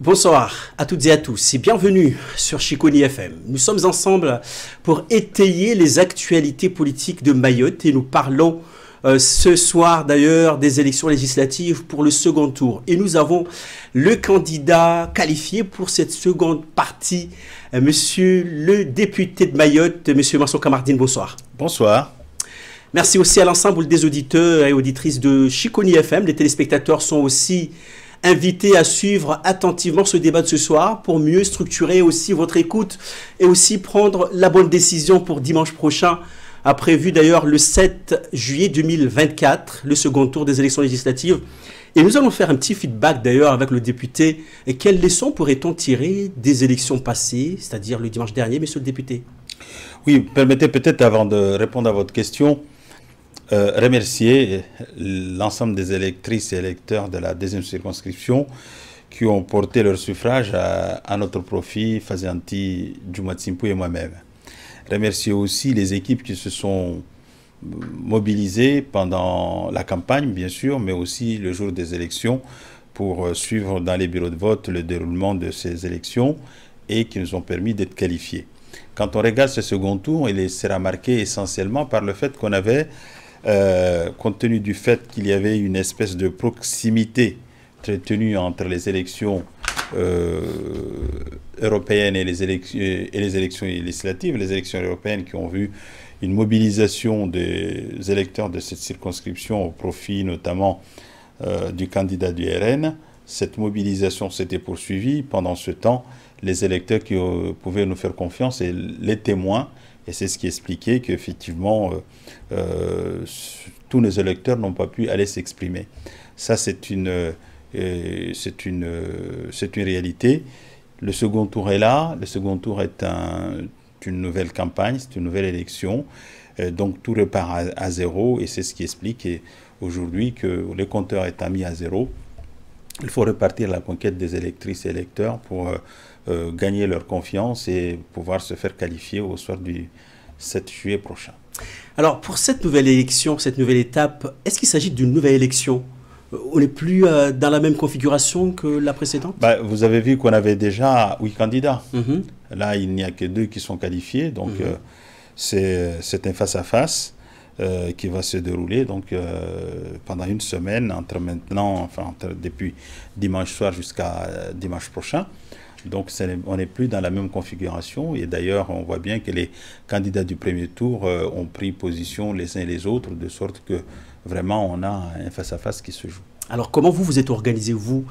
Bonsoir à toutes et à tous et bienvenue sur Chiconi FM. Nous sommes ensemble pour étayer les actualités politiques de Mayotte et nous parlons ce soir d'ailleurs des élections législatives pour le second tour. Et nous avons le candidat qualifié pour cette seconde partie, monsieur le député de Mayotte, monsieur Mansour Kamardine, bonsoir. Bonsoir. Merci aussi à l'ensemble des auditeurs et auditrices de Chiconi FM. Les téléspectateurs sont aussi invités à suivre attentivement ce débat de ce soir pour mieux structurer aussi votre écoute et aussi prendre la bonne décision pour dimanche prochain, a prévu d'ailleurs le 7 juillet 2024, le second tour des élections législatives. Et nous allons faire un petit feedback d'ailleurs avec le député. Et quelles leçons pourrait-on tirer des élections passées, c'est-à-dire le dimanche dernier, monsieur le député? Oui, permettez peut-être avant de répondre à votre question, remercier l'ensemble des électrices et électeurs de la deuxième circonscription qui ont porté leur suffrage à notre profit, Fazianti, Djoumatsimpou et moi-même. Remercier aussi les équipes qui se sont mobilisées pendant la campagne, bien sûr, mais aussi le jour des élections pour suivre dans les bureaux de vote le déroulement de ces élections et qui nous ont permis d'être qualifiés. Quand on regarde ce second tour, il sera marqué essentiellement par le fait qu'on avait, compte tenu du fait qu'il y avait une espèce de proximité très tenue entre les élections européennes et les élections législatives, les élections européennes qui ont vu une mobilisation des électeurs de cette circonscription au profit notamment du candidat du RN. Cette mobilisation s'était poursuivie. Pendant ce temps, les électeurs qui pouvaient nous faire confiance et les témoins, et c'est ce qui expliquait qu'effectivement tous nos électeurs n'ont pas pu aller s'exprimer. Ça, c'est une réalité. Le second tour est là. Le second tour est une nouvelle campagne, c'est une nouvelle élection. Donc tout repart à zéro et c'est ce qui explique aujourd'hui que le compteur est mis à zéro. Il faut repartir à la conquête des électrices et électeurs pour gagner leur confiance et pouvoir se faire qualifier au soir du 7 juillet prochain. Alors pour cette nouvelle élection, cette nouvelle étape, est-ce qu'il s'agit d'une nouvelle élection ? On n'est plus dans la même configuration que la précédente? Vous avez vu qu'on avait déjà 8 candidats. Là, il n'y a que 2 qui sont qualifiés. Donc, c'est un face-à-face qui va se dérouler donc, pendant une semaine, depuis dimanche soir jusqu'à dimanche prochain. Donc, on n'est plus dans la même configuration. Et d'ailleurs, on voit bien que les candidats du premier tour ont pris position les uns et les autres, de sorte que vraiment, on a un face-à-face qui se joue. Alors, comment vous êtes organisé, vous,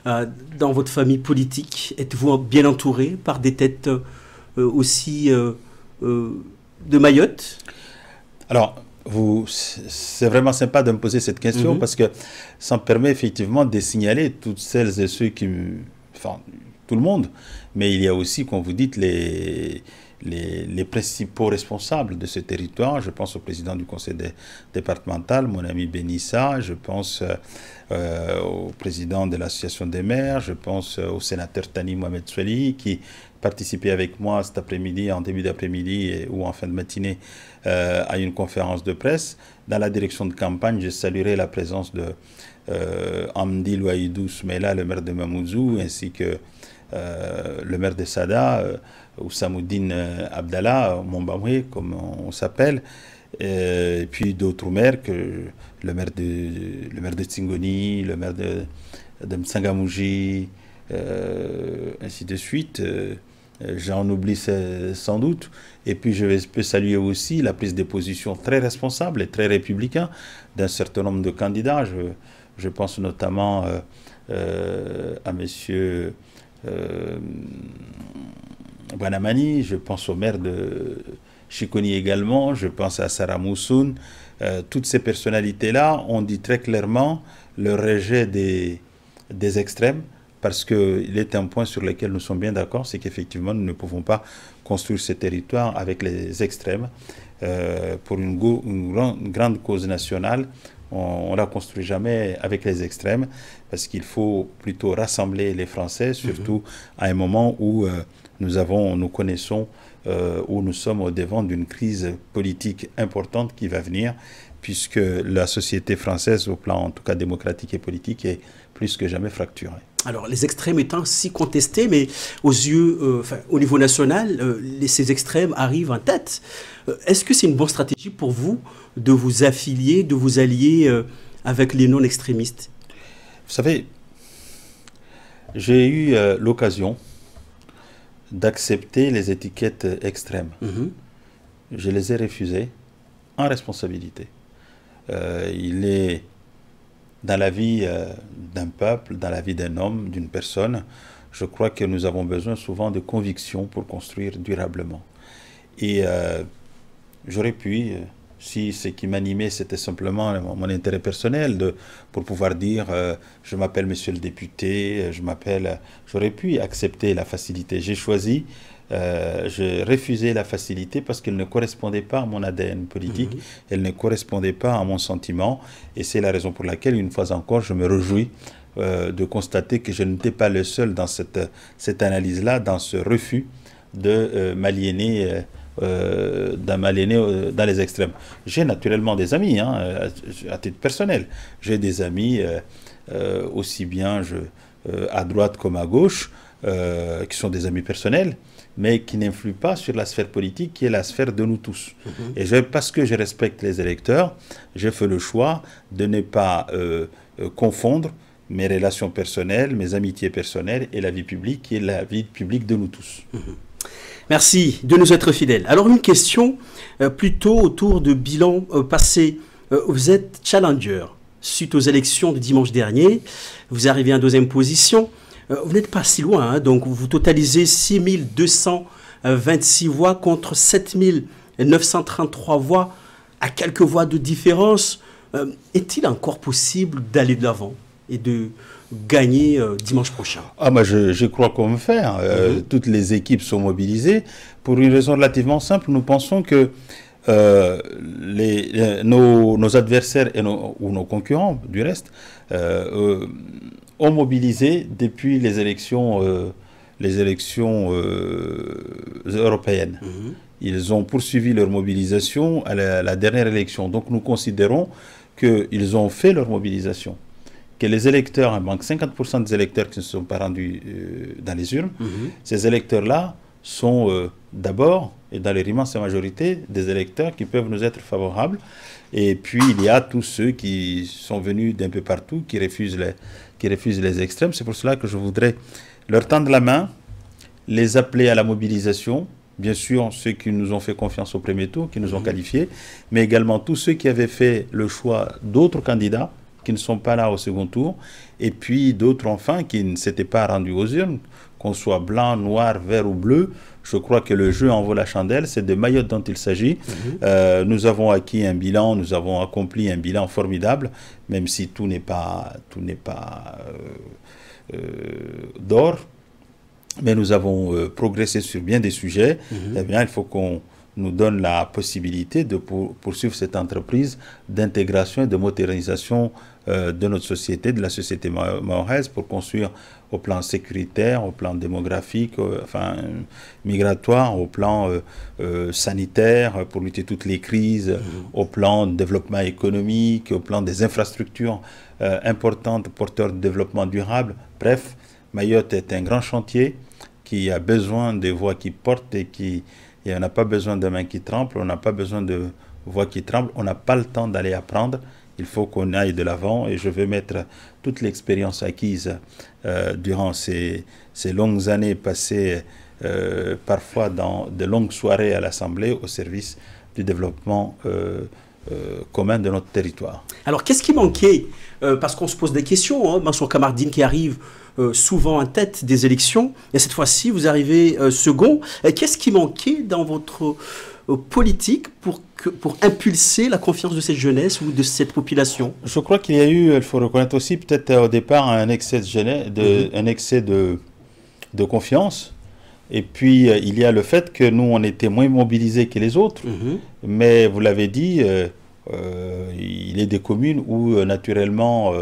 dans votre famille politique? Êtes-vous bien entouré par des têtes aussi de Mayotte? Alors, c'est vraiment sympa de me poser cette question parce que ça me permet effectivement de signaler toutes celles et ceux qui... Enfin, tout le monde, mais il y a aussi, comme vous dites, les principaux responsables de ce territoire. Je pense au président du conseil départemental, mon ami Benissa, je pense au président de l'association des maires, je pense au sénateur Tani Mohamed Swali qui participait avec moi cet après-midi, en début d'après-midi ou en fin de matinée, à une conférence de presse. Dans la direction de campagne, je saluerai la présence de Amdi Louaïdou Soumela, le maire de Mamoudzou, ainsi que le maire de Sada, Ousamoudine Abdallah, Mombamoué, comme on s'appelle, et puis d'autres maires, que le maire de Tsingoni, le maire de Mtsangamouji, ainsi de suite. J'en oublie sans doute. Et puis je peux saluer aussi la prise de position très responsable et très républicain d'un certain nombre de candidats. Je pense notamment à monsieur Banamani, je pense au maire de Chiconi également, je pense à Sarah Moussoun. Toutes ces personnalités-là ont dit très clairement le rejet des extrêmes, parce qu'il est un point sur lequel nous sommes bien d'accord, c'est qu'effectivement nous ne pouvons pas construire ce territoire avec les extrêmes. Pour une grande cause nationale, on ne la construit jamais avec les extrêmes, parce qu'il faut plutôt rassembler les Français, surtout à un moment où nous connaissons, où nous sommes au devant d'une crise politique importante qui va venir, puisque la société française, au plan en tout cas démocratique et politique, est plus que jamais fracturé. Alors, les extrêmes étant si contestés, mais aux yeux, au niveau national, ces extrêmes arrivent en tête. Est-ce que c'est une bonne stratégie pour vous de vous affilier, de vous allier avec les non-extrémistes? Vous savez, j'ai eu l'occasion d'accepter les étiquettes extrêmes. Je les ai refusées en responsabilité. Il est dans la vie d'un peuple, dans la vie d'un homme, d'une personne, je crois que nous avons besoin souvent de convictions pour construire durablement. Et j'aurais pu, si ce qui m'animait c'était simplement mon intérêt personnel, pour pouvoir dire je m'appelle monsieur le député, j'aurais pu accepter la facilité. J'ai choisi, j'ai refusé la facilité parce qu'elle ne correspondait pas à mon ADN politique, elle ne correspondait pas à mon sentiment, et c'est la raison pour laquelle, une fois encore, je me réjouis de constater que je n'étais pas le seul dans cette analyse-là, dans ce refus de m'aliéner dans les extrêmes. J'ai naturellement des amis, hein, à titre personnel. J'ai des amis aussi bien à droite comme à gauche, qui sont des amis personnels, mais qui n'influent pas sur la sphère politique, qui est la sphère de nous tous. Et parce que je respecte les électeurs, j'ai fait le choix de ne pas confondre mes relations personnelles, mes amitiés personnelles et la vie publique, qui est la vie publique de nous tous. Merci de nous être fidèles. Alors, une question plutôt autour de bilan passé. Vous êtes challenger suite aux élections de dimanche dernier. Vous arrivez en deuxième position. Vous n'êtes pas si loin, hein, donc vous totalisez 6 226 voix contre 7 933 voix, à quelques voix de différence. Est-il encore possible d'aller de l'avant et de gagner dimanche prochain? Moi, je crois qu'on peut faire. Toutes les équipes sont mobilisées. Pour une raison relativement simple, nous pensons que nos adversaires ou nos concurrents, du reste, ont mobilisé depuis les élections européennes. Ils ont poursuivi leur mobilisation à la dernière élection. Donc nous considérons qu'ils ont fait leur mobilisation. Que les électeurs, il manque 50% des électeurs qui ne se sont pas rendus dans les urnes. Ces électeurs-là sont d'abord, et dans leur immense majorité, des électeurs qui peuvent nous être favorables. Et puis il y a tous ceux qui sont venus d'un peu partout, qui refusent les extrêmes. C'est pour cela que je voudrais leur tendre la main, les appeler à la mobilisation. Bien sûr, ceux qui nous ont fait confiance au premier tour, qui nous ont qualifiés, mais également tous ceux qui avaient fait le choix d'autres candidats, qui ne sont pas là au second tour, et puis d'autres enfin qui ne s'étaient pas rendus aux urnes, qu'on soit blanc, noir, vert ou bleu. Je crois que le jeu en vaut la chandelle, c'est de Mayotte dont il s'agit. Nous avons acquis un bilan, nous avons accompli un bilan formidable, même si tout n'est pas d'or, mais nous avons progressé sur bien des sujets. Eh bien, il faut qu'on nous donne la possibilité de poursuivre cette entreprise d'intégration et de modernisation de notre société, de la société mahoraise, pour construire au plan sécuritaire, au plan démographique, migratoire, au plan sanitaire, pour lutter toutes les crises, au plan de développement économique, au plan des infrastructures importantes, porteurs de développement durable. Bref, Mayotte est un grand chantier qui a besoin de voix qui portent et on n'a pas besoin de mains qui tremblent, on n'a pas besoin de voix qui tremblent, on n'a pas le temps d'aller apprendre, il faut qu'on aille de l'avant, et je veux mettre toute l'expérience acquise durant ces longues années passées parfois dans de longues soirées à l'Assemblée au service du développement commun de notre territoire. Alors qu'est-ce qui manquait parce qu'on se pose des questions, hein, Mansour Kamardine qui arrive souvent en tête des élections, et cette fois-ci vous arrivez second. Qu'est-ce qui manquait dans votre politique pour impulser la confiance de cette jeunesse ou de cette population? Je crois qu'il y a eu, il faut reconnaître aussi peut-être au départ un excès de confiance. Et puis il y a le fait que nous on était moins mobilisés que les autres. Mais vous l'avez dit, il y a des communes où naturellement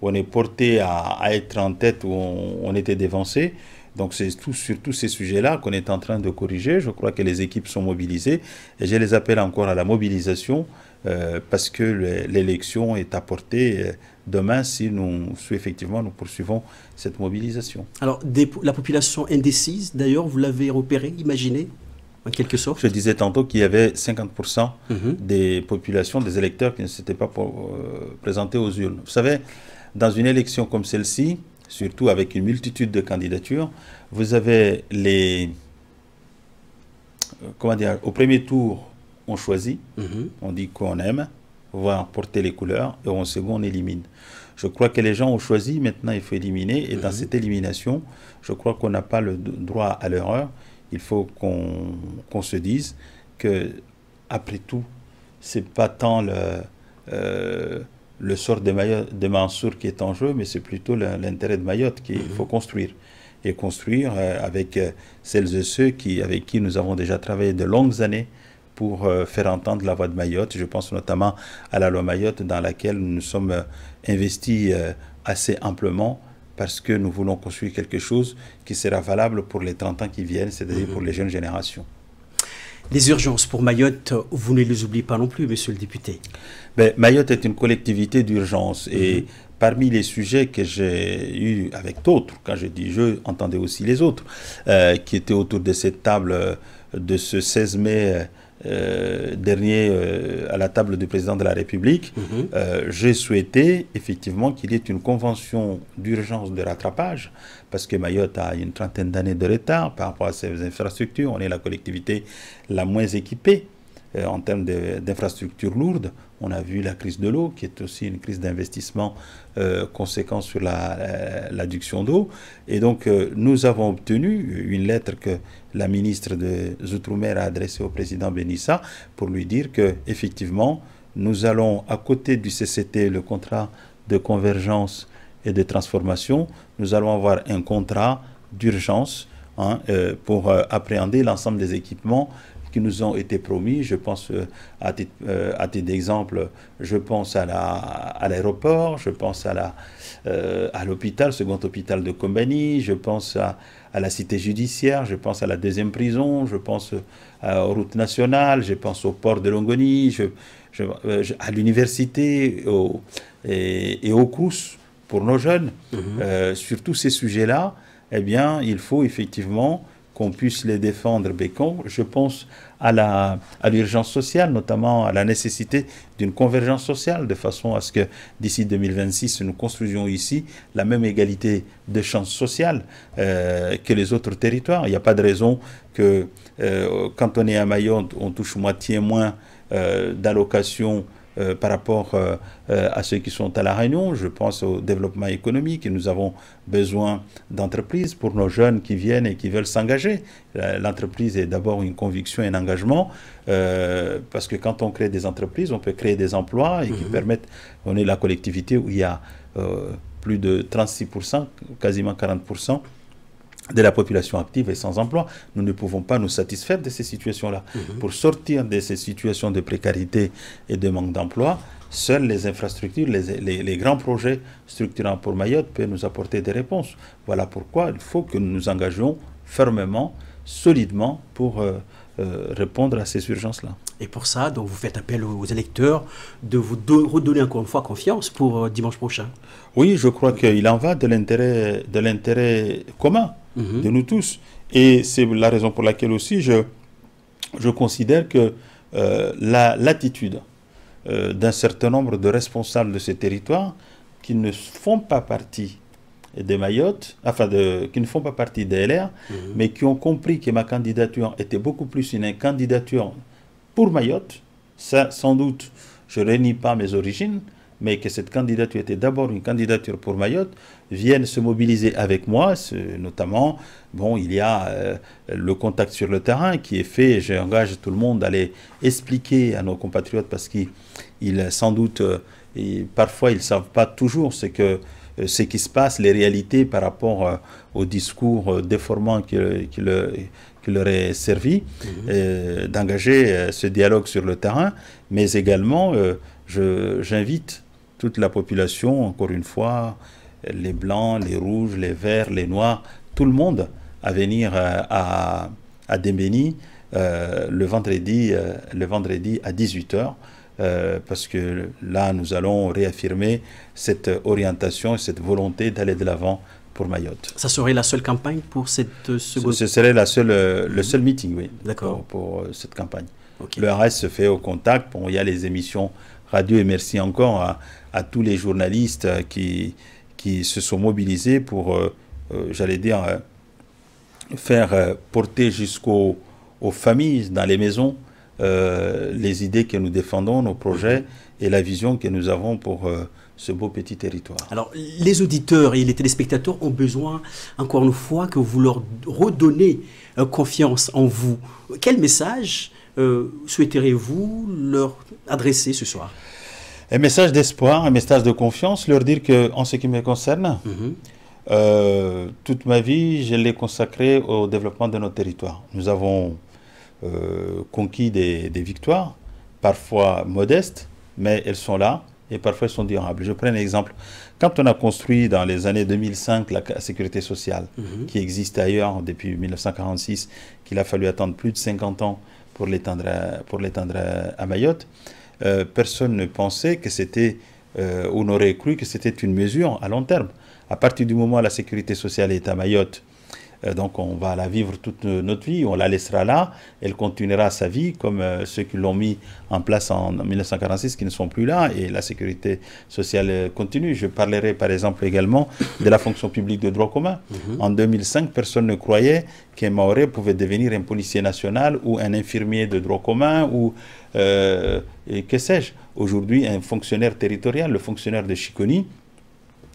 on est porté à être en tête, où on était dévancé. Donc c'est sur tous ces sujets-là qu'on est en train de corriger. Je crois que les équipes sont mobilisées et je les appelle encore à la mobilisation parce que l'élection est à portée demain si effectivement nous poursuivons cette mobilisation. Alors, la population indécise, d'ailleurs, vous l'avez repéré, imaginé, en quelque sorte? Je disais tantôt qu'il y avait 50% des populations, des électeurs qui ne s'étaient pas présentés aux urnes. Vous savez, dans une élection comme celle-ci, surtout avec une multitude de candidatures, vous avez comment dire, au premier tour, on choisit, on dit qu'on aime, on va porter les couleurs, et au second, on élimine. Je crois que les gens ont choisi, maintenant il faut éliminer, et dans cette élimination, je crois qu'on n'a pas le droit à l'erreur. Il faut qu'on se dise que, après tout, c'est pas tant le sort de Mansour qui est en jeu, mais c'est plutôt l'intérêt de Mayotte qu'il faut construire. Et construire avec celles et ceux avec qui nous avons déjà travaillé de longues années pour faire entendre la voix de Mayotte. Je pense notamment à la loi Mayotte dans laquelle nous nous sommes investis assez amplement parce que nous voulons construire quelque chose qui sera valable pour les 30 ans qui viennent, c'est-à-dire pour les jeunes générations. Les urgences pour Mayotte, vous ne les oubliez pas non plus, monsieur le député. Ben, Mayotte est une collectivité d'urgence et parmi les sujets que j'ai eus avec d'autres, quand je dis je, entendez aussi les autres, qui étaient autour de cette table de ce 16 mai dernier à la table du président de la République, j'ai souhaité effectivement qu'il y ait une convention d'urgence de rattrapage parce que Mayotte a une trentaine d'années de retard par rapport à ses infrastructures. On est la collectivité la moins équipée en termes d'infrastructures lourdes. On a vu la crise de l'eau, qui est aussi une crise d'investissement conséquent sur l'adduction d'eau. Et donc, nous avons obtenu une lettre que la ministre des Outre-mer a adressée au président Benissa pour lui dire qu'effectivement, nous allons, à côté du CCT, le contrat de convergence et de transformation, nous allons avoir un contrat d'urgence pour appréhender l'ensemble des équipements qui nous ont été promis. Je pense, à titre d'exemple, je pense à l'aéroport, je pense à l'hôpital, second hôpital de Kombani, je pense à la cité judiciaire, je pense à la deuxième prison, je pense aux routes nationales, je pense au port de Longoni, à l'université et au CROUS pour nos jeunes. Sur tous ces sujets-là, eh bien, il faut effectivement qu'on puisse les défendre bécon. Je pense à l'urgence sociale, notamment à la nécessité d'une convergence sociale, de façon à ce que d'ici 2026, nous construisions ici la même égalité de chances sociales que les autres territoires. Il n'y a pas de raison que quand on est à Mayotte, on touche moitié moins d'allocations par rapport à ceux qui sont à La Réunion. Je pense au développement économique et nous avons besoin d'entreprises pour nos jeunes qui viennent et qui veulent s'engager. L'entreprise est d'abord une conviction et un engagement parce que quand on crée des entreprises, on peut créer des emplois et qui permettent, on est la collectivité où il y a plus de 36%, quasiment 40% de la population active et sans emploi. Nous ne pouvons pas nous satisfaire de ces situations-là. Pour sortir de ces situations de précarité et de manque d'emploi, seules les infrastructures, les grands projets structurants pour Mayotte peuvent nous apporter des réponses. Voilà pourquoi il faut que nous nous engagions fermement, solidement pour répondre à ces urgences-là. Et pour ça, donc, vous faites appel aux électeurs de vous redonner encore une fois confiance pour dimanche prochain. Oui, je crois qu'il en va de l'intérêt commun de nous tous. Et c'est la raison pour laquelle aussi je considère que l'attitude d'un certain nombre de responsables de ces territoires qui ne font pas partie de Mayotte, qui ne font pas partie des LR, mais qui ont compris que ma candidature était beaucoup plus une candidature pour Mayotte. Ça, sans doute, je ne renie pas mes origines, mais que cette candidature était d'abord une candidature pour Mayotte, viennent se mobiliser avec moi, notamment, bon, il y a le contact sur le terrain qui est fait, j'engage tout le monde à aller expliquer à nos compatriotes parce qu'ils, sans doute, parfois ils ne savent pas toujours ce qui se passe, les réalités par rapport au discours déformant qui leur est servi, d'engager ce dialogue sur le terrain, mais également, j'invite toute la population, encore une fois, les blancs, les rouges, les verts, les noirs, tout le monde à venir à Dembéni le vendredi à 18h parce que là, nous allons réaffirmer cette orientation, cette volonté d'aller de l'avant pour Mayotte. Ça serait la seule campagne pour cette seconde? Ce serait le seul meeting, oui, pour cette campagne. Okay. Le reste se fait au contact. Bon, il y a les émissions radio, et merci encore à tous les journalistes qui se sont mobilisés pour, j'allais dire, faire porter jusqu'aux familles, dans les maisons, les idées que nous défendons, nos projets et la vision que nous avons pour ce beau petit territoire. Alors, les auditeurs et les téléspectateurs ont besoin, encore une fois, que vous leur redonnez confiance en vous. Quel message souhaiteriez-vous leur adresser ce soir? Un message d'espoir, un message de confiance, leur dire qu'en ce qui me concerne, toute ma vie, je l'ai consacrée au développement de notre territoire. Nous avons conquis des victoires, parfois modestes, mais elles sont là et parfois elles sont durables. Je prends un exemple. Quand on a construit dans les années 2005 la sécurité sociale, qui existe ailleurs depuis 1946, qu'il a fallu attendre plus de 50 ans pour l'étendre à Mayotte, personne ne pensait que c'était, ou n'aurait cru que c'était une mesure à long terme. À partir du moment où la sécurité sociale est à Mayotte, donc on va la vivre toute notre vie, on la laissera là, elle continuera sa vie comme ceux qui l'ont mis en place en 1946 qui ne sont plus là, et la sécurité sociale continue. Je parlerai par exemple également de la fonction publique de droit commun. En 2005, personne ne croyait qu'un Mahorais pouvait devenir un policier national ou un infirmier de droit commun ou que sais-je. Aujourd'hui, un fonctionnaire territorial, le fonctionnaire de Chiconi,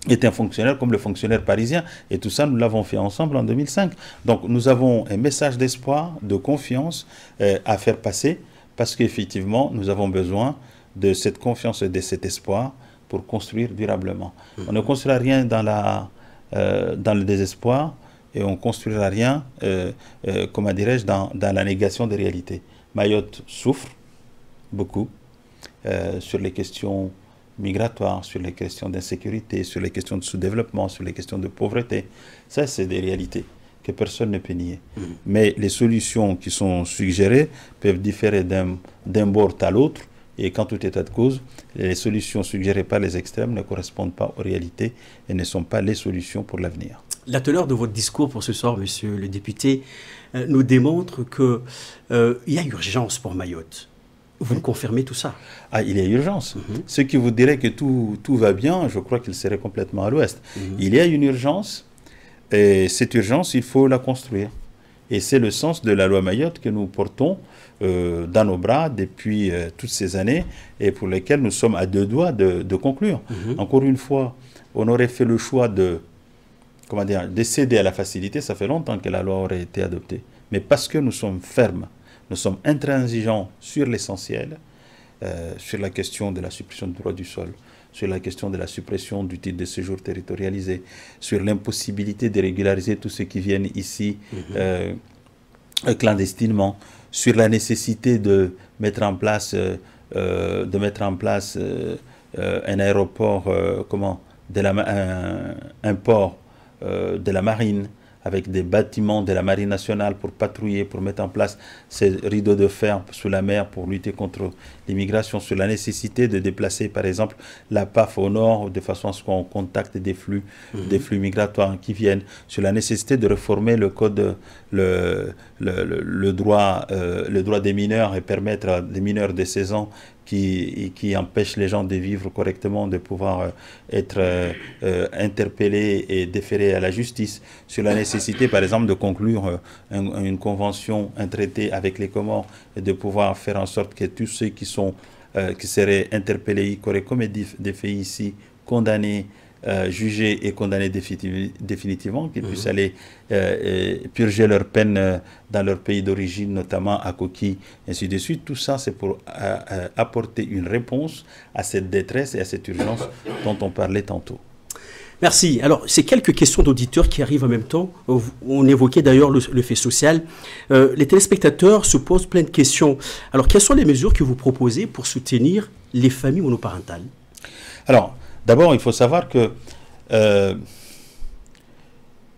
est un fonctionnaire comme le fonctionnaire parisien. Et tout ça, nous l'avons fait ensemble en 2005. Donc, nous avons un message d'espoir, de confiance à faire passer, parce qu'effectivement, nous avons besoin de cette confiance et de cet espoir pour construire durablement. On ne construira rien dans le désespoir, et on ne construira rien, comment dirais-je, dans la négation des réalités. Mayotte souffre beaucoup sur les questions migratoires, sur les questions d'insécurité, sur les questions de sous-développement, sur les questions de pauvreté. Ça, c'est des réalités que personne ne peut nier. Mais les solutions qui sont suggérées peuvent différer d'un bord à l'autre, et quand tout est à cause, les solutions suggérées par les extrêmes ne correspondent pas aux réalités et ne sont pas les solutions pour l'avenir. La teneur de votre discours pour ce soir, monsieur le député, nous démontre qu'il y a urgence pour Mayotte. Vous confirmez tout ça? Ah, il y a urgence. Ceux qui vous diraient que tout va bien, je crois qu'ils seraient complètement à l'ouest. Il y a une urgence, et cette urgence, il faut la construire. Et c'est le sens de la loi Mayotte que nous portons dans nos bras depuis toutes ces années, et pour lesquelles nous sommes à deux doigts de conclure. Encore une fois, on aurait fait le choix de céder à la facilité. Ça fait longtemps que la loi aurait été adoptée. Mais parce que nous sommes fermes, nous sommes intransigeants sur l'essentiel, sur la question de la suppression du droit du sol, sur la question de la suppression du titre de séjour territorialisé, sur l'impossibilité de régulariser tous ceux qui viennent ici clandestinement, sur la nécessité de mettre en place, un aéroport, un port de la marine, avec des bâtiments de la Marine nationale pour patrouiller, pour mettre en place ces rideaux de fer sous la mer pour lutter contre l'immigration, sur la nécessité de déplacer par exemple la PAF au nord de façon à ce qu'on contacte des flux migratoires qui viennent, sur la nécessité de réformer le code, le droit des mineurs et permettre à des mineurs de 16 ans qui empêchent les gens de vivre correctement, de pouvoir être interpellés et déférés à la justice, sur la nécessité, par exemple, de conclure une convention, un traité avec les Comores, et de pouvoir faire en sorte que tous ceux qui seraient interpellés, qui auraient commis des faits ici, condamnés, jugés et condamnés définitivement, qu'ils puissent aller purger leur peine dans leur pays d'origine, notamment à Koki, ainsi de suite. Tout ça, c'est pour apporter une réponse à cette détresse et à cette urgence dont on parlait tantôt. Merci. Alors, c'est quelques questions d'auditeurs qui arrivent en même temps. On évoquait d'ailleurs le fait social. Les téléspectateurs se posent plein de questions. Alors, quelles sont les mesures que vous proposez pour soutenir les familles monoparentales? Alors, d'abord, il faut savoir que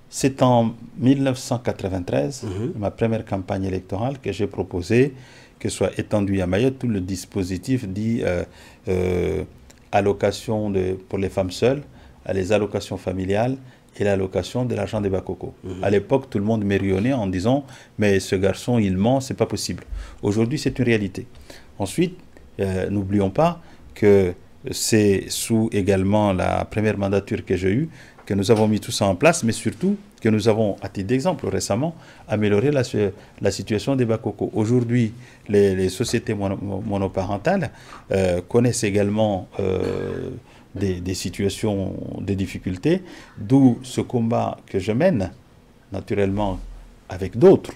c'est en 1993, ma première campagne électorale, que j'ai proposé que soit étendu à Mayotte tout le dispositif dit allocation pour les femmes seules, les allocations familiales et l'allocation de l'argent des Bakoko. À l'époque, tout le monde mérionnait en disant « mais ce garçon, il ment, c'est pas possible ». Aujourd'hui, c'est une réalité. Ensuite, n'oublions pas que c'est sous également la première mandature que j'ai eue que nous avons mis tout ça en place, mais surtout que nous avons, à titre d'exemple, récemment, amélioré la situation des Bakoko. Aujourd'hui, les sociétés monoparentales connaissent également des situations de difficultés, d'où ce combat que je mène, naturellement, avec d'autres.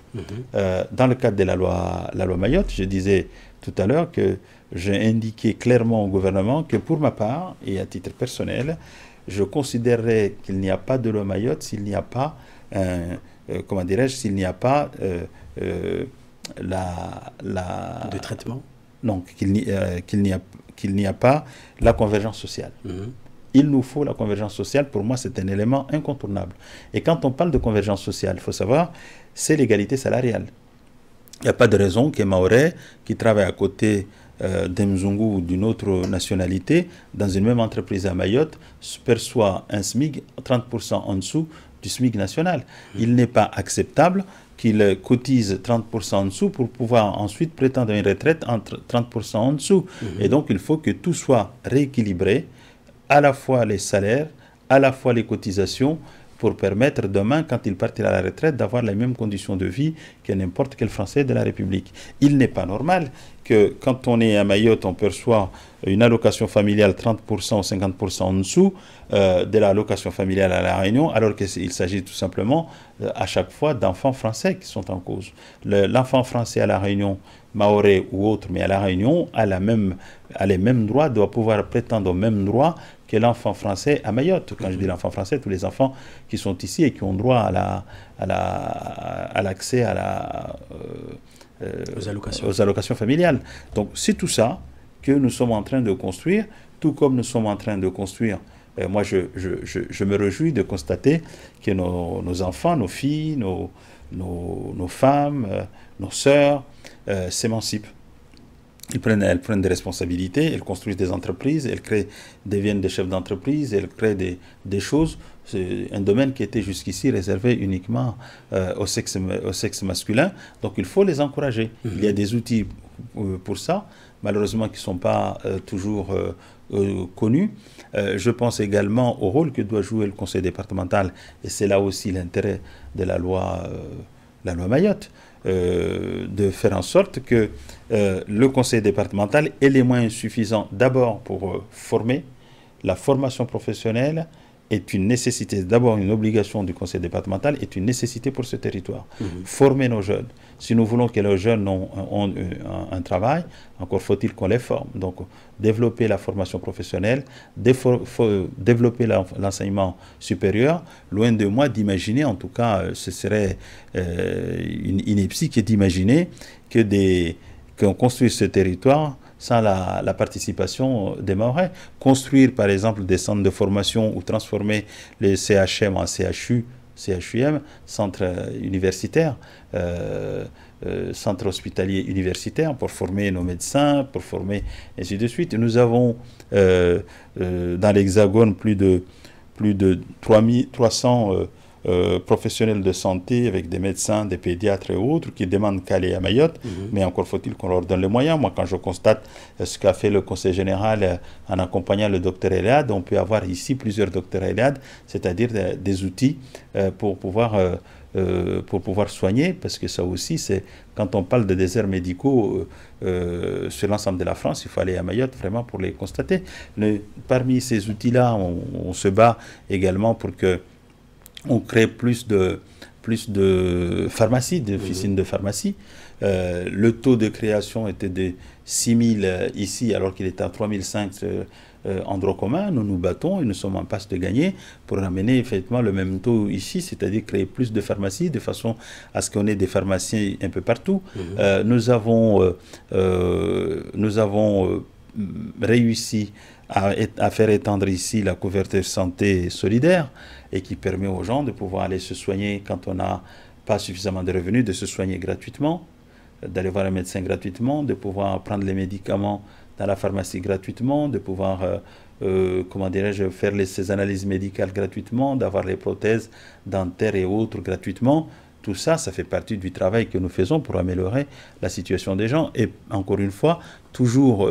Dans le cadre de la loi Mayotte, je disais tout à l'heure que j'ai indiqué clairement au gouvernement que pour ma part, et à titre personnel, je considérerais qu'il n'y a pas de loi Mayotte s'il n'y a pas, comment dirais-je, s'il n'y a pas de traitement. Non, qu'il n'y a pas la convergence sociale. Il nous faut la convergence sociale. Pour moi, c'est un élément incontournable. Et quand on parle de convergence sociale, il faut savoir, c'est l'égalité salariale. Il n'y a pas de raison qu'un Mahorais qui travaille à côté d'Mzungu ou d'une autre nationalité, dans une même entreprise à Mayotte, perçoit un SMIC 30% en dessous du SMIC national. Il n'est pas acceptable qu'il cotise 30% en dessous pour pouvoir ensuite prétendre à une retraite entre 30% en dessous. Et donc, il faut que tout soit rééquilibré, à la fois les salaires, à la fois les cotisations, pour permettre demain, quand il partira à la retraite, d'avoir les mêmes conditions de vie que n'importe quel Français de la République. Il n'est pas normal que quand on est à Mayotte, on perçoit une allocation familiale 30% ou 50% en dessous de l'allocation familiale à La Réunion, alors qu'il s'agit tout simplement à chaque fois d'enfants français qui sont en cause. L'enfant français à La Réunion, mahorais ou autre, mais à La Réunion, a les mêmes droits, doit pouvoir prétendre aux mêmes droits que l'enfant français à Mayotte. Quand je dis l'enfant français, tous les enfants qui sont ici et qui ont droit à l'accès aux allocations familiales. Donc c'est tout ça que nous sommes en train de construire, tout comme nous sommes en train de construire. Moi, je me réjouis de constater que nos enfants, nos filles, nos femmes, nos sœurs s'émancipent. Elles prennent des responsabilités, elles construisent des entreprises, elles deviennent des chefs d'entreprise, elles créent des choses. C'est un domaine qui était jusqu'ici réservé uniquement au sexe masculin. Donc il faut les encourager. Il y a des outils pour ça, malheureusement qui ne sont pas toujours connus. Je pense également au rôle que doit jouer le conseil départemental, et c'est là aussi l'intérêt de la loi Mayotte. De faire en sorte que le conseil départemental ait les moyens suffisants d'abord pour former. La formation professionnelle est une nécessité, d'abord une obligation du conseil départemental, est une nécessité pour ce territoire. Former nos jeunes. Si nous voulons que nos jeunes ont un travail, encore faut-il qu'on les forme. Donc, développer la formation professionnelle, développer l'enseignement supérieur. Loin de moi d'imaginer, en tout cas, ce serait une ineptie qui est d'imaginer qu'on construise ce territoire sans la participation des Mahorais. Construire, par exemple, des centres de formation ou transformer les CHM en CHUM, centre universitaire, centre hospitalier universitaire, pour former nos médecins, pour former, ainsi de suite. Nous avons dans l'Hexagone plus de 300 professionnels de santé avec des médecins, des pédiatres et autres qui demandent qu'à aller à Mayotte, mais encore faut-il qu'on leur donne les moyens. Moi, quand je constate ce qu'a fait le Conseil général en accompagnant le docteur Eliade, on peut avoir ici plusieurs docteurs Eliade, c'est-à-dire des outils pour pouvoir soigner, parce que ça aussi, c'est quand on parle de déserts médicaux sur l'ensemble de la France, il faut aller à Mayotte vraiment pour les constater. Parmi ces outils-là, on se bat également pour que on crée plus de pharmacies, d'officines de pharmacie. Le taux de création était de 6 000 ici, alors qu'il était à 3 500 en droit commun. Nous nous battons et nous sommes en passe de gagner pour ramener effectivement le même taux ici, c'est-à-dire créer plus de pharmacies, de façon à ce qu'on ait des pharmaciens un peu partout. Nous avons réussi à faire étendre ici la couverture santé solidaire, et qui permet aux gens de pouvoir aller se soigner quand on n'a pas suffisamment de revenus, de se soigner gratuitement. d'aller voir un médecin gratuitement, de pouvoir prendre les médicaments dans la pharmacie gratuitement, de pouvoir, comment dirais-je, faire ces analyses médicales gratuitement, d'avoir les prothèses dentaires et autres gratuitement. Tout ça, ça fait partie du travail que nous faisons pour améliorer la situation des gens. Et encore une fois, toujours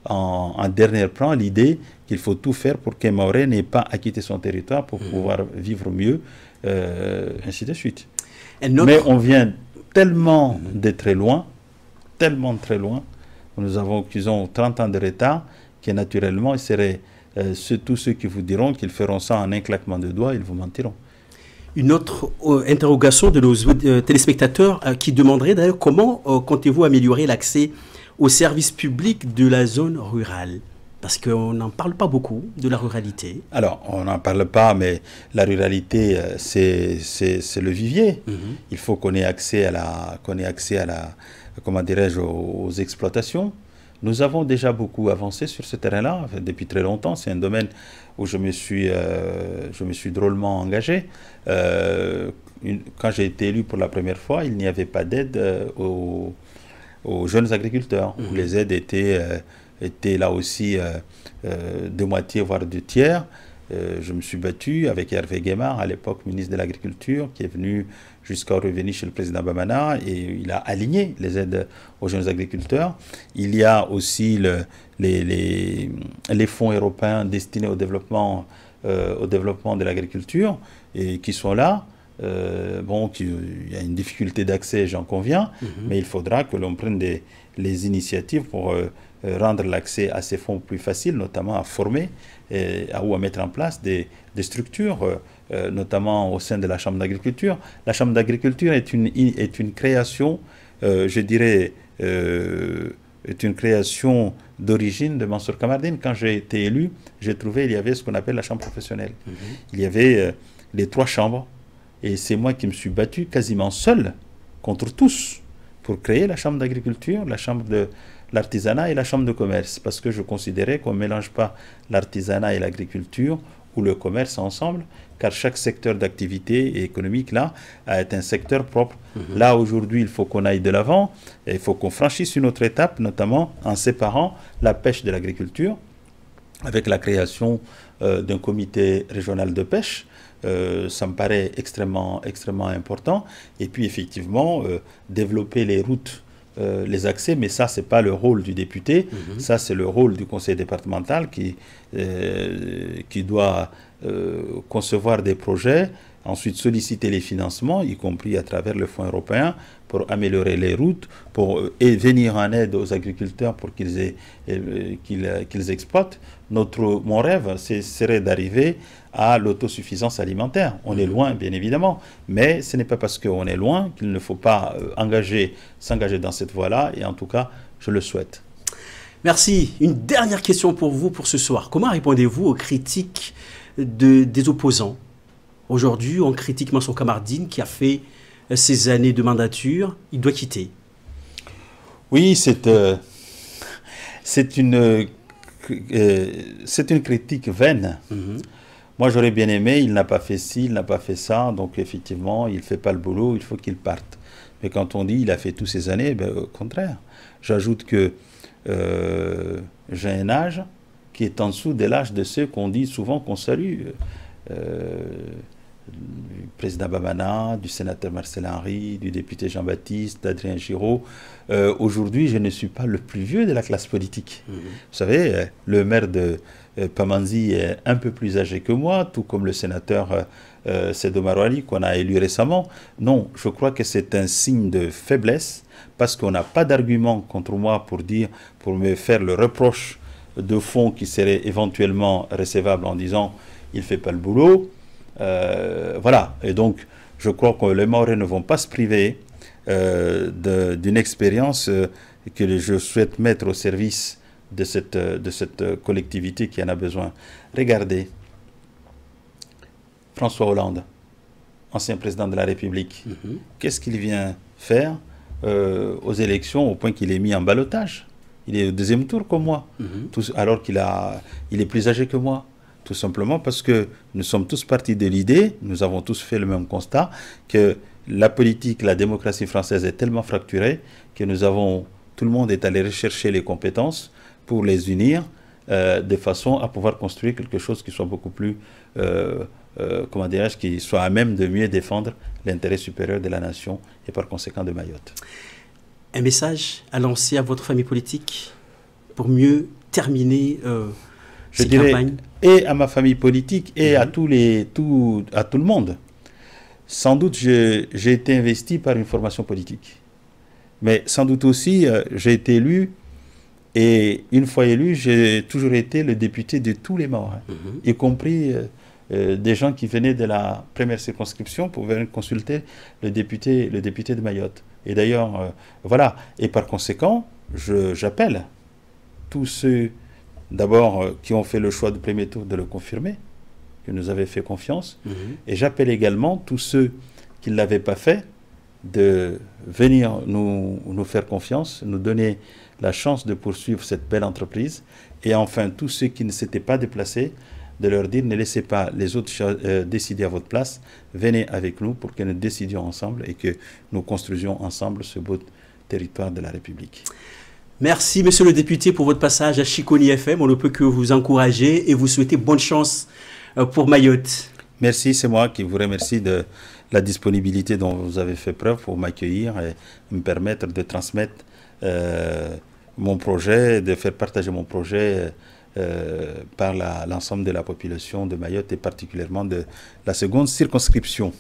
en dernier plan, l'idée qu'il faut tout faire pour qu'un Mahorais n'ait pas à quitter son territoire pour pouvoir vivre mieux, ainsi de suite. Mais on vient tellement de très loin, tellement très loin. Nous avons 30 ans de retard, que naturellement, il serait tous ceux qui vous diront qu'ils feront ça en un claquement de doigts, ils vous mentiront. Une autre interrogation de nos téléspectateurs qui demanderait d'ailleurs comment comptez-vous améliorer l'accès aux services publics de la zone rurale? Parce qu'on n'en parle pas beaucoup de la ruralité. Alors, on n'en parle pas, mais la ruralité, c'est le vivier. Il faut qu'on ait accès à la, comment dirais-je, aux exploitations. Nous avons déjà beaucoup avancé sur ce terrain-là depuis très longtemps. C'est un domaine où je me suis drôlement engagé. Quand j'ai été élu pour la première fois, il n'y avait pas d'aide aux jeunes agriculteurs. Où les aides étaient là aussi de moitié, voire de tiers. Je me suis battu avec Hervé Guémard, à l'époque ministre de l'Agriculture, qui est venu jusqu'à revenir chez le président Bamana, et il a aligné les aides aux jeunes agriculteurs. Il y a aussi les fonds européens destinés au développement de l'agriculture, et qui sont là. Bon, il y a une difficulté d'accès, j'en conviens, mais il faudra que l'on prenne les initiatives pour rendre l'accès à ces fonds plus facile, notamment à former ou à mettre en place des structures, notamment au sein de la Chambre d'agriculture. La Chambre d'agriculture est une création, je dirais, est une création d'origine de Mansour Kamardine. Quand j'ai été élu, j'ai trouvé il y avait ce qu'on appelle la Chambre professionnelle. Il y avait les 3 chambres, et c'est moi qui me suis battu quasiment seul contre tous pour créer la Chambre d'agriculture, la Chambre de l'artisanat et la chambre de commerce, parce que je considérais qu'on ne mélange pas l'artisanat et l'agriculture ou le commerce ensemble, car chaque secteur d'activité économique là est un secteur propre. Là aujourd'hui, il faut qu'on aille de l'avant, et il faut qu'on franchisse une autre étape, notamment en séparant la pêche de l'agriculture, avec la création d'un comité régional de pêche. Ça me paraît extrêmement important, et puis effectivement développer les routes, les accès, mais ça, ce n'est pas le rôle du député, ça, c'est le rôle du conseil départemental qui doit concevoir des projets, ensuite solliciter les financements, y compris à travers le fonds européen, pour améliorer les routes, et venir en aide aux agriculteurs pour qu'ils exploitent. Mon rêve, serait d'arriver à l'autosuffisance alimentaire. On est loin, bien évidemment, mais ce n'est pas parce qu'on est loin qu'il ne faut pas s'engager dans cette voie-là, et en tout cas, je le souhaite. Merci. Une dernière question pour vous pour ce soir. Comment répondez-vous aux critiques des opposants? Aujourd'hui, on critique Mansour Kamardine qui a fait ses années de mandature. Il doit quitter. Oui, c'est une critique vaine. Moi, j'aurais bien aimé, il n'a pas fait ci, il n'a pas fait ça, donc effectivement, il ne fait pas le boulot, il faut qu'il parte. Mais quand on dit il a fait toutes ces années, ben, au contraire. J'ajoute que j'ai un âge qui est en dessous de l'âge de ceux qu'on dit souvent qu'on salue. Du président Bamana, du sénateur Marcel Henry, du député Jean-Baptiste, d'Adrien Giraud. Aujourd'hui, je ne suis pas le plus vieux de la classe politique. Vous savez, le maire de Pamanzi est un peu plus âgé que moi, tout comme le sénateur Seydou Marouali qu'on a élu récemment. Non, je crois que c'est un signe de faiblesse, parce qu'on n'a pas d'argument contre moi pour me faire le reproche de fond qui serait éventuellement recevable en disant il ne fait pas le boulot. Voilà, et donc je crois que les Mahorais ne vont pas se priver d'une expérience que je souhaite mettre au service de cette collectivité qui en a besoin. Regardez, François Hollande, ancien président de la République, qu'est-ce qu'il vient faire aux élections au point qu'il est mis en ballottage? Il est au 2e tour comme moi, alors qu'il est plus âgé que moi. tout simplement parce que nous sommes tous partis de l'idée, nous avons tous fait le même constat, que la politique, la démocratie française est tellement fracturée que tout le monde est allé rechercher les compétences pour les unir de façon à pouvoir construire quelque chose qui soit beaucoup plus, comment dirais-je, qui soit à même de mieux défendre l'intérêt supérieur de la nation et par conséquent de Mayotte. Un message à lancer à votre famille politique pour mieux terminer je dirais, campagnes. Et à ma famille politique et à tout le monde. Sans doute, j'ai été investi par une formation politique. Mais sans doute aussi, j'ai été élu. Et une fois élu, j'ai toujours été le député de tous les morts, y compris des gens qui venaient de la première circonscription pour venir consulter le député de Mayotte. Et d'ailleurs, voilà. Et par conséquent, j'appelle tous ceux, d'abord, qui ont fait le choix du premier tour de le confirmer, qui nous avaient fait confiance. Et j'appelle également tous ceux qui ne l'avaient pas fait de venir nous faire confiance, nous donner la chance de poursuivre cette belle entreprise. Et enfin, tous ceux qui ne s'étaient pas déplacés, de leur dire, ne laissez pas les autres décider à votre place, venez avec nous pour que nous décidions ensemble et que nous construisions ensemble ce beau territoire de la République. Merci, monsieur le député, pour votre passage à Chiconi FM. On ne peut que vous encourager et vous souhaiter bonne chance pour Mayotte. Merci, c'est moi qui vous remercie de la disponibilité dont vous avez fait preuve pour m'accueillir et me permettre de transmettre mon projet, de faire partager mon projet par l'ensemble de la population de Mayotte et particulièrement de la seconde circonscription.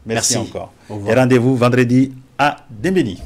Merci encore. Et rendez-vous vendredi à Dembéni.